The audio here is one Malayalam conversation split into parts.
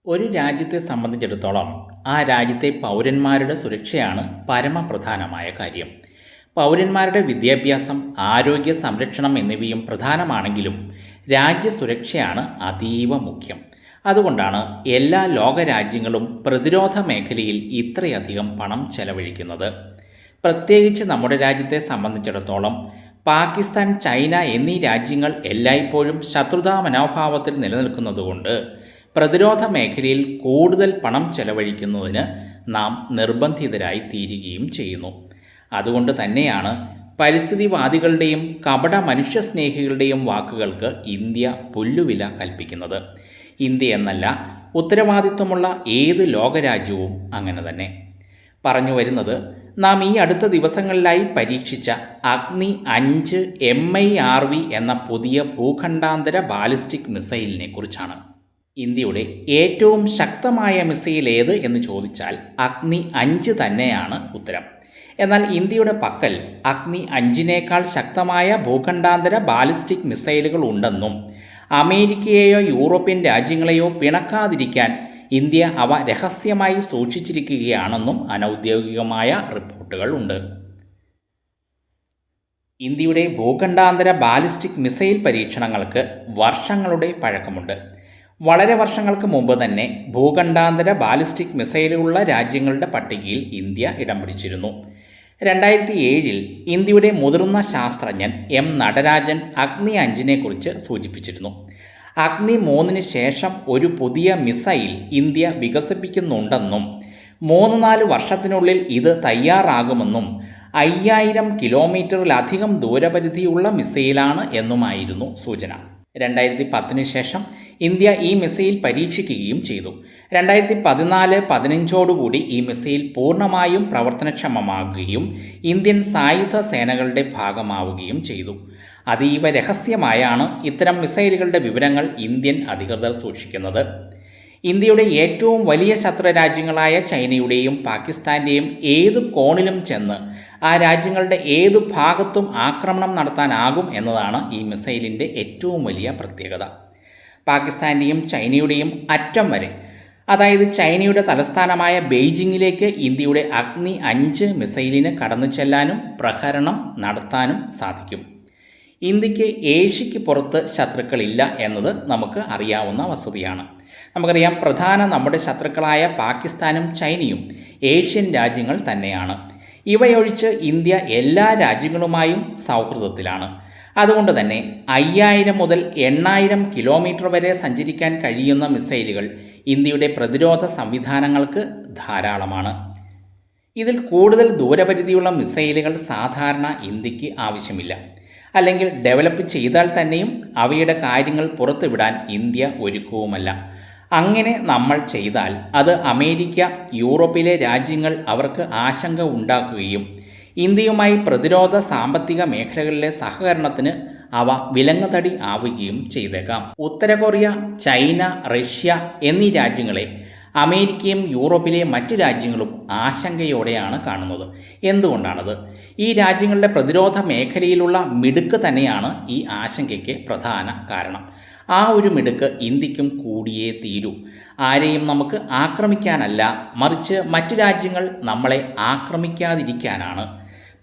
ഒരു രാജ്യത്തെ സംബന്ധിച്ചിടത്തോളം ആ രാജ്യത്തെ പൗരന്മാരുടെ സുരക്ഷയാണ് പരമപ്രധാനമായ കാര്യം. പൗരന്മാരുടെ വിദ്യാഭ്യാസം, ആരോഗ്യ സംരക്ഷണം എന്നിവയും പ്രധാനമാണെങ്കിലും രാജ്യസുരക്ഷയാണ് അതീവ മുഖ്യം. അതുകൊണ്ടാണ് എല്ലാ ലോകരാജ്യങ്ങളും പ്രതിരോധ മേഖലയിൽ ഇത്രയധികം പണം ചെലവഴിക്കുന്നത്. പ്രത്യേകിച്ച് നമ്മുടെ രാജ്യത്തെ സംബന്ധിച്ചിടത്തോളം പാകിസ്ഥാൻ, ചൈന എന്നീ രാജ്യങ്ങൾ എല്ലായ്പ്പോഴും ശത്രുതാ മനോഭാവത്തിൽ നിലനിൽക്കുന്നതുകൊണ്ട് പ്രതിരോധ മേഖലയിൽ കൂടുതൽ പണം ചെലവഴിക്കുന്നതിന് നാം നിർബന്ധിതരായി തീരുകയും ചെയ്യുന്നു. അതുകൊണ്ട് തന്നെയാണ് പരിസ്ഥിതിവാദികളുടെയും കപട മനുഷ്യസ്നേഹികളുടെയും വാക്കുകൾക്ക് ഇന്ത്യ പുല്ലുവില കൽപ്പിക്കുന്നത്. ഇന്ത്യ എന്നല്ല, ഉത്തരവാദിത്വമുള്ള ഏത് ലോകരാജ്യവും അങ്ങനെ തന്നെ. പറഞ്ഞു വരുന്നത്, നാം ഈ അടുത്ത ദിവസങ്ങളിലായി പരീക്ഷിച്ച അഗ്നി-5 MIRV എന്ന പുതിയ ഭൂഖണ്ഡാന്തര ബാലിസ്റ്റിക് മിസൈലിനെ കുറിച്ചാണ്. ഇന്ത്യയുടെ ഏറ്റവും ശക്തമായ മിസൈൽ ഏത് എന്ന് ചോദിച്ചാൽ അഗ്നി-5 തന്നെയാണ് ഉത്തരം. എന്നാൽ ഇന്ത്യയുടെ പക്കൽ അഗ്നി-5നേക്കാൾ ശക്തമായ ഭൂഖണ്ഡാന്തര ബാലിസ്റ്റിക് മിസൈലുകൾ ഉണ്ടെന്നും അമേരിക്കയെയോ യൂറോപ്യൻ രാജ്യങ്ങളെയോ പിണക്കാതിരിക്കാൻ ഇന്ത്യ അവ രഹസ്യമായി സൂക്ഷിച്ചിരിക്കുകയാണെന്നും അനൗദ്യോഗികമായ റിപ്പോർട്ടുകൾ ഉണ്ട്. ഇന്ത്യയുടെ ഭൂഖണ്ഡാന്തര ബാലിസ്റ്റിക് മിസൈൽ പരീക്ഷണങ്ങൾക്ക് വർഷങ്ങളുടെ പഴക്കമുണ്ട്. വളരെ വർഷങ്ങൾക്ക് മുമ്പ് തന്നെ ഭൂഖണ്ഡാന്തര ബാലിസ്റ്റിക് മിസൈലുകളുള്ള രാജ്യങ്ങളുടെ പട്ടികയിൽ ഇന്ത്യ ഇടം പിടിച്ചിരുന്നു. 2007 ഇന്ത്യയുടെ മുതിർന്ന ശാസ്ത്രജ്ഞൻ നടരാജൻ അഗ്നി-5 കുറിച്ച് സൂചിപ്പിച്ചിരുന്നു. അഗ്നി-3 ശേഷം ഒരു പുതിയ മിസൈൽ ഇന്ത്യ വികസിപ്പിക്കുന്നുണ്ടെന്നും 3-4 വർഷത്തിനുള്ളിൽ ഇത് തയ്യാറാകുമെന്നും 5000 കിലോമീറ്ററിലധികം ദൂരപരിധിയുള്ള മിസൈലാണ് എന്നുമായിരുന്നു സൂചന. 2010 ശേഷം ഇന്ത്യ ഈ മിസൈൽ പരീക്ഷിക്കുകയും ചെയ്തു. 2014-15 ഈ മിസൈൽ പൂർണ്ണമായും പ്രവർത്തനക്ഷമമാകുകയും ഇന്ത്യൻ സായുധ സേനകളുടെ ഭാഗമാവുകയും ചെയ്തു. അതീവ രഹസ്യമായാണ് ഇത്തരം മിസൈലുകളുടെ വിവരങ്ങൾ ഇന്ത്യൻ അധികൃതർ സൂക്ഷിക്കുന്നത്. ഇന്ത്യയുടെ ഏറ്റവും വലിയ ശത്രു രാജ്യങ്ങളായ ചൈനയുടെയും പാകിസ്ഥാൻ്റെയും ഏതു കോണിലും ചെന്ന് ആ രാജ്യങ്ങളുടെ ഏതു ഭാഗത്തും ആക്രമണം നടത്താനാകും എന്നതാണ് ഈ മിസൈലിൻ്റെ ഏറ്റവും വലിയ പ്രത്യേകത. പാകിസ്ഥാൻ്റെയും ചൈനയുടെയും അറ്റം വരെ, അതായത് ചൈനയുടെ തലസ്ഥാനമായ ബെയ്ജിങ്ങിലേക്ക് ഇന്ത്യയുടെ അഗ്നി-5 മിസൈലിന് കടന്നു ചെല്ലാനും പ്രഹരണം നടത്താനും സാധിക്കും. ഇന്ത്യക്ക് ഏഷ്യയ്ക്ക് പുറത്ത് ശത്രുക്കളില്ല എന്നത് നമുക്ക് അറിയാവുന്ന വസ്തുതയാണ്. നമുക്കറിയാം, നമ്മുടെ ശത്രുക്കളായ പാകിസ്ഥാനും ചൈനയും ഏഷ്യൻ രാജ്യങ്ങൾ തന്നെയാണ്. ഇവയൊഴിച്ച് ഇന്ത്യ എല്ലാ രാജ്യങ്ങളുമായും സൗഹൃദത്തിലാണ്. അതുകൊണ്ട് തന്നെ 5000 മുതൽ 8000 കിലോമീറ്റർ വരെ സഞ്ചരിക്കാൻ കഴിയുന്ന മിസൈലുകൾ ഇന്ത്യയുടെ പ്രതിരോധ സംവിധാനങ്ങൾക്ക് ധാരാളമാണ്. ഇതിൽ കൂടുതൽ ദൂരപരിധിയുള്ള മിസൈലുകൾ സാധാരണ ഇന്ത്യക്ക് ആവശ്യമില്ല. അല്ലെങ്കിൽ ഡെവലപ്പ് ചെയ്താൽ തന്നെയും അവയുടെ കാര്യങ്ങൾ പുറത്തുവിടാൻ ഇന്ത്യ ഒരുക്കവുമല്ല. അങ്ങനെ നമ്മൾ ചെയ്താൽ അത് അമേരിക്ക, യൂറോപ്പിലെ രാജ്യങ്ങൾ അവർക്ക് ആശങ്ക ഉണ്ടാക്കുകയും ഇന്ത്യയുമായി പ്രതിരോധ സാമ്പത്തിക മേഖലകളിലെ സഹകരണത്തിന് അവ വിലങ്ങുതടി ആവുകയും ചെയ്തേക്കാം. ഉത്തര കൊറിയ, ചൈന, റഷ്യ എന്നീ രാജ്യങ്ങളെ അമേരിക്കയും യൂറോപ്പിലെ മറ്റു രാജ്യങ്ങളും ആശങ്കയോടെയാണ് കാണുന്നത്. എന്തുകൊണ്ടാണത്? ഈ രാജ്യങ്ങളുടെ പ്രതിരോധ മേഖലയിലുള്ള മിടുക്ക് തന്നെയാണ് ഈ ആശങ്കയ്ക്ക് പ്രധാന കാരണം. ആ ഒരു മിടുക്ക് ഇന്ത്യക്കും കൂടിയേ തീരൂ. ആരെയും നമുക്ക് ആക്രമിക്കാനല്ല, മറിച്ച് മറ്റു രാജ്യങ്ങൾ നമ്മളെ ആക്രമിക്കാതിരിക്കാനാണ്.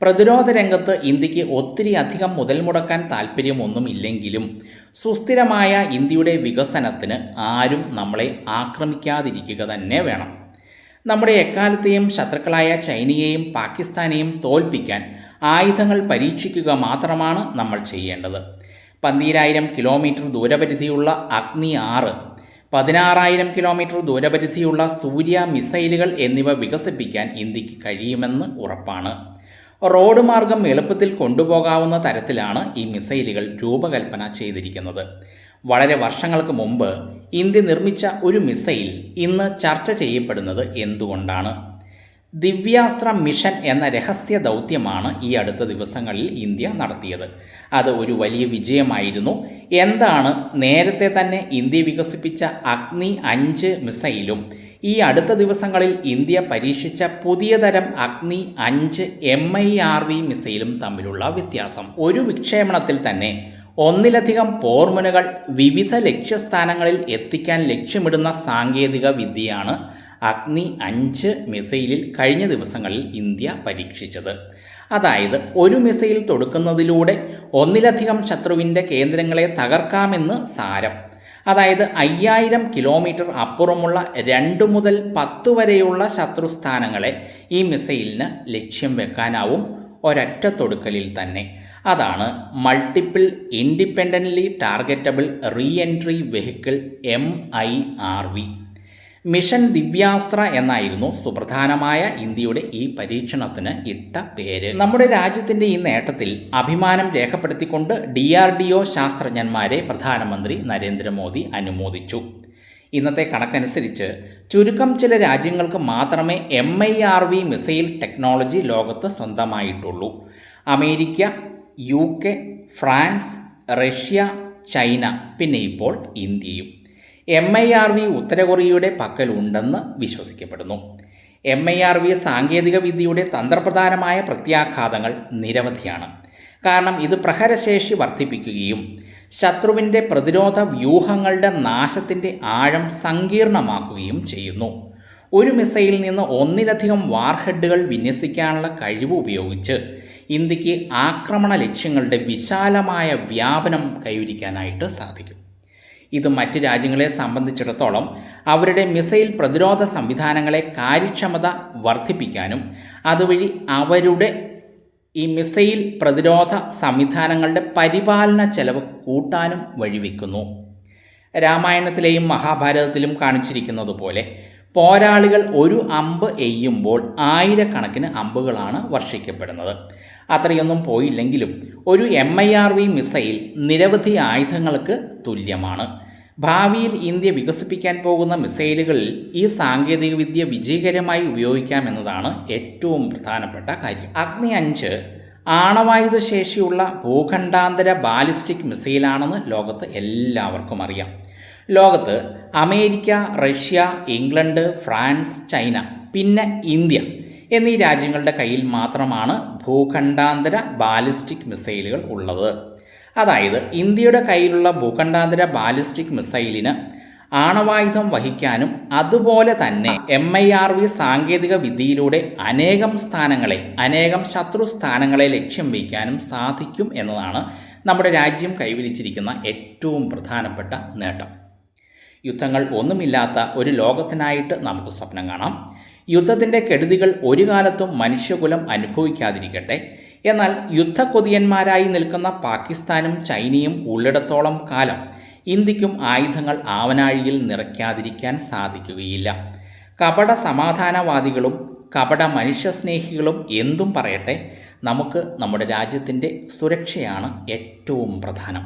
പ്രതിരോധ രംഗത്ത് ഇന്ത്യക്ക് ഒത്തിരി അധികം മുതൽ മുടക്കാൻ താല്പര്യമൊന്നുമില്ലെങ്കിലും സുസ്ഥിരമായ ഇന്ത്യയുടെ വികസനത്തിന് ആരും നമ്മളെ ആക്രമിക്കാതിരിക്കുക തന്നെ വേണം. നമ്മുടെ എക്കാലത്തെയും ശത്രുക്കളായ ചൈനയെയും പാകിസ്ഥാനെയും തോൽപ്പിക്കാൻ ആയുധങ്ങൾ പരീക്ഷിക്കുക മാത്രമാണ് നമ്മൾ ചെയ്യേണ്ടത്. 12000 കിലോമീറ്റർ ദൂരപരിധിയുള്ള അഗ്നി-6, 16000 കിലോമീറ്റർ ദൂരപരിധിയുള്ള സൂര്യ മിസൈലുകൾ എന്നിവ വികസിപ്പിക്കാൻ ഇന്ത്യക്ക് കഴിയുമെന്ന് ഉറപ്പാണ്. റോഡ് മാർഗം എളുപ്പത്തിൽ കൊണ്ടുപോകാവുന്ന തരത്തിലാണ് ഈ മിസൈലുകൾ രൂപകൽപ്പന ചെയ്തിരിക്കുന്നത്. വളരെ വർഷങ്ങൾക്ക് മുമ്പ് ഇന്ത്യ നിർമ്മിച്ച ഒരു മിസൈൽ ഇന്ന് ചർച്ച ചെയ്യപ്പെടുന്നത് എന്തുകൊണ്ടാണ്? ദിവ്യാസ്ത്ര മിഷൻ എന്ന രഹസ്യ ദൗത്യമാണ് ഈ അടുത്ത ദിവസങ്ങളിൽ ഇന്ത്യ നടത്തിയത്. അത് ഒരു വലിയ വിജയമായിരുന്നു. എന്താണ് നേരത്തെ തന്നെ ഇന്ത്യ വികസിപ്പിച്ച അഗ്നി-5 മിസൈലും ഈ അടുത്ത ദിവസങ്ങളിൽ ഇന്ത്യ പരീക്ഷിച്ച പുതിയ തരം അഗ്നി-5 MIRV മിസൈലും തമ്മിലുള്ള വ്യത്യാസം? ഒരു വിക്ഷേപണത്തിൽ തന്നെ ഒന്നിലധികം പോർമുനകൾ വിവിധ ലക്ഷ്യസ്ഥാനങ്ങളിൽ എത്തിക്കാൻ ലക്ഷ്യമിടുന്ന സാങ്കേതിക വിദ്യയാണ് അഗ്നി-5 മിസൈലിൽ കഴിഞ്ഞ ദിവസങ്ങളിൽ ഇന്ത്യ പരീക്ഷിച്ചത്. അതായത് ഒരു മിസൈൽ തൊടുക്കുന്നതിലൂടെ ഒന്നിലധികം ശത്രുവിൻ്റെ കേന്ദ്രങ്ങളെ തകർക്കാമെന്ന് സാരം. അതായത് 5000 കിലോമീറ്റർ അപ്പുറമുള്ള 2 മുതൽ 10 വരെയുള്ള ശത്രുസ്ഥാനങ്ങളെ ഈ മിസൈലിന് ലക്ഷ്യം വെക്കാനാവും ഒരൊറ്റ തൊടുക്കലിൽ തന്നെ. അതാണ് multiple independently targetable re entry vehicle MIRV. Mission Divyastra എന്നായിരുന്നു സുപ്രധാനമായ ഇന്ത്യയുടെ ഈ പരീക്ഷണത്തിന് ഇട്ട പേര്. നമ്മുടെ രാജ്യത്തിൻ്റെ ഈ നേട്ടത്തിൽ അഭിമാനം രേഖപ്പെടുത്തിക്കൊണ്ട് DRDO ശാസ്ത്രജ്ഞന്മാരെ പ്രധാനമന്ത്രി നരേന്ദ്രമോദി അനുമോദിച്ചു. ഇന്നത്തെ കണക്കനുസരിച്ച് ചുരുക്കം ചില രാജ്യങ്ങൾക്ക് മാത്രമേ MIRV മിസൈൽ ടെക്നോളജി ലോകത്ത് സ്വന്തമായിട്ടുള്ളൂ. America, UK, France, Russia, China, പിന്നെ ഇപ്പോൾ ഇന്ത്യയും. MIRV ഉത്തര കൊറിയയുടെ പക്കലുണ്ടെന്ന് വിശ്വസിക്കപ്പെടുന്നു. MIRV സാങ്കേതിക വിദ്യയുടെ തന്ത്രപ്രധാനമായ പ്രത്യാഘാതങ്ങൾ നിരവധിയാണ്. കാരണം ഇത് പ്രഹരശേഷി വർദ്ധിപ്പിക്കുകയും ശത്രുവിൻ്റെ പ്രതിരോധ വ്യൂഹങ്ങളുടെ നാശത്തിൻ്റെ ആഴം സങ്കീർണമാക്കുകയും ചെയ്യുന്നു. ഒരു മിസൈലിൽ നിന്ന് ഒന്നിലധികം വാർഹെഡുകൾ വിന്യസിക്കാനുള്ള കഴിവ് ഉപയോഗിച്ച് ഇന്ത്യക്ക് ആക്രമണ ലക്ഷ്യങ്ങളുടെ വിശാലമായ വ്യാപനം കൈവരിക്കാനായിട്ട് സാധിക്കും. ഇത് മറ്റ് രാജ്യങ്ങളെ സംബന്ധിച്ചിടത്തോളം അവരുടെ മിസൈൽ പ്രതിരോധ സംവിധാനങ്ങളെ കാര്യക്ഷമത വർദ്ധിപ്പിക്കാനും അതുവഴി അവരുടെ ഈ മിസൈൽ പ്രതിരോധ സംവിധാനങ്ങളുടെ പരിപാലന ചെലവ് കൂട്ടാനും വഴിവെക്കുന്നു. രാമായണത്തിലെയും മഹാഭാരതത്തിലും കാണിച്ചിരിക്കുന്നത് പോലെ പോരാളികൾ ഒരു അമ്പ് എയ്യുമ്പോൾ ആയിരക്കണക്കിന് അമ്പുകളാണ് വർഷിക്കപ്പെടുന്നത്. അത്രയൊന്നും പോയില്ലെങ്കിലും ഒരു MIRV മിസൈൽ നിരവധി ആയുധങ്ങൾക്ക് തുല്യമാണ്. ഭാവിയിൽ ഇന്ത്യ വികസിപ്പിക്കാൻ പോകുന്ന മിസൈലുകളിൽ ഈ സാങ്കേതികവിദ്യ വിജയകരമായി ഉപയോഗിക്കാമെന്നതാണ് ഏറ്റവും പ്രധാനപ്പെട്ട കാര്യം. അഗ്നി-5 ആണവായുധ ശേഷിയുള്ള ഭൂഖണ്ഡാന്തര ബാലിസ്റ്റിക് മിസൈലാണെന്ന് ലോകത്ത് എല്ലാവർക്കും അറിയാം. ലോകത്ത് America, Russia, England, France, China, പിന്നെ ഇന്ത്യ എന്നീ രാജ്യങ്ങളുടെ കയ്യിൽ മാത്രമാണ് ഭൂഖണ്ഡാന്തര ബാലിസ്റ്റിക് മിസൈലുകൾ ഉള്ളത്. അതായത് ഇന്ത്യയുടെ കയ്യിലുള്ള ഭൂഖണ്ഡാന്തര ബാലിസ്റ്റിക് മിസൈലിന് ആണവായുധം വഹിക്കാനും അതുപോലെ തന്നെ MIRV സാങ്കേതിക വിദ്യയിലൂടെ അനേകം ശത്രു സ്ഥാനങ്ങളെ ലക്ഷ്യം വയ്ക്കാനും സാധിക്കും എന്നതാണ് നമ്മുടെ രാജ്യം കൈവരിച്ചിരിക്കുന്ന ഏറ്റവും പ്രധാനപ്പെട്ട നേട്ടം. യുദ്ധങ്ങൾ ഒന്നുമില്ലാത്ത ഒരു ലോകത്തിനായിട്ട് നമുക്ക് സ്വപ്നം കാണാം. യുദ്ധത്തിൻ്റെ കെടുതികൾ ഒരു കാലത്തും മനുഷ്യകുലം അനുഭവിക്കാതിരിക്കട്ടെ. എന്നാൽ യുദ്ധക്കൊതിയന്മാരായി നിൽക്കുന്ന പാകിസ്ഥാനും ചൈനയും ഉള്ളിടത്തോളം കാലം ഇന്ത്യക്കും ആയുധങ്ങൾ ആവനാഴിയിൽ നിറയ്ക്കാതിരിക്കാൻ സാധിക്കുകയില്ല. കപട സമാധാനവാദികളും കപട മനുഷ്യസ്നേഹികളും എന്തും പറയട്ടെ, നമുക്ക് നമ്മുടെ രാജ്യത്തിൻ്റെ സുരക്ഷയാണ് ഏറ്റവും പ്രധാനം.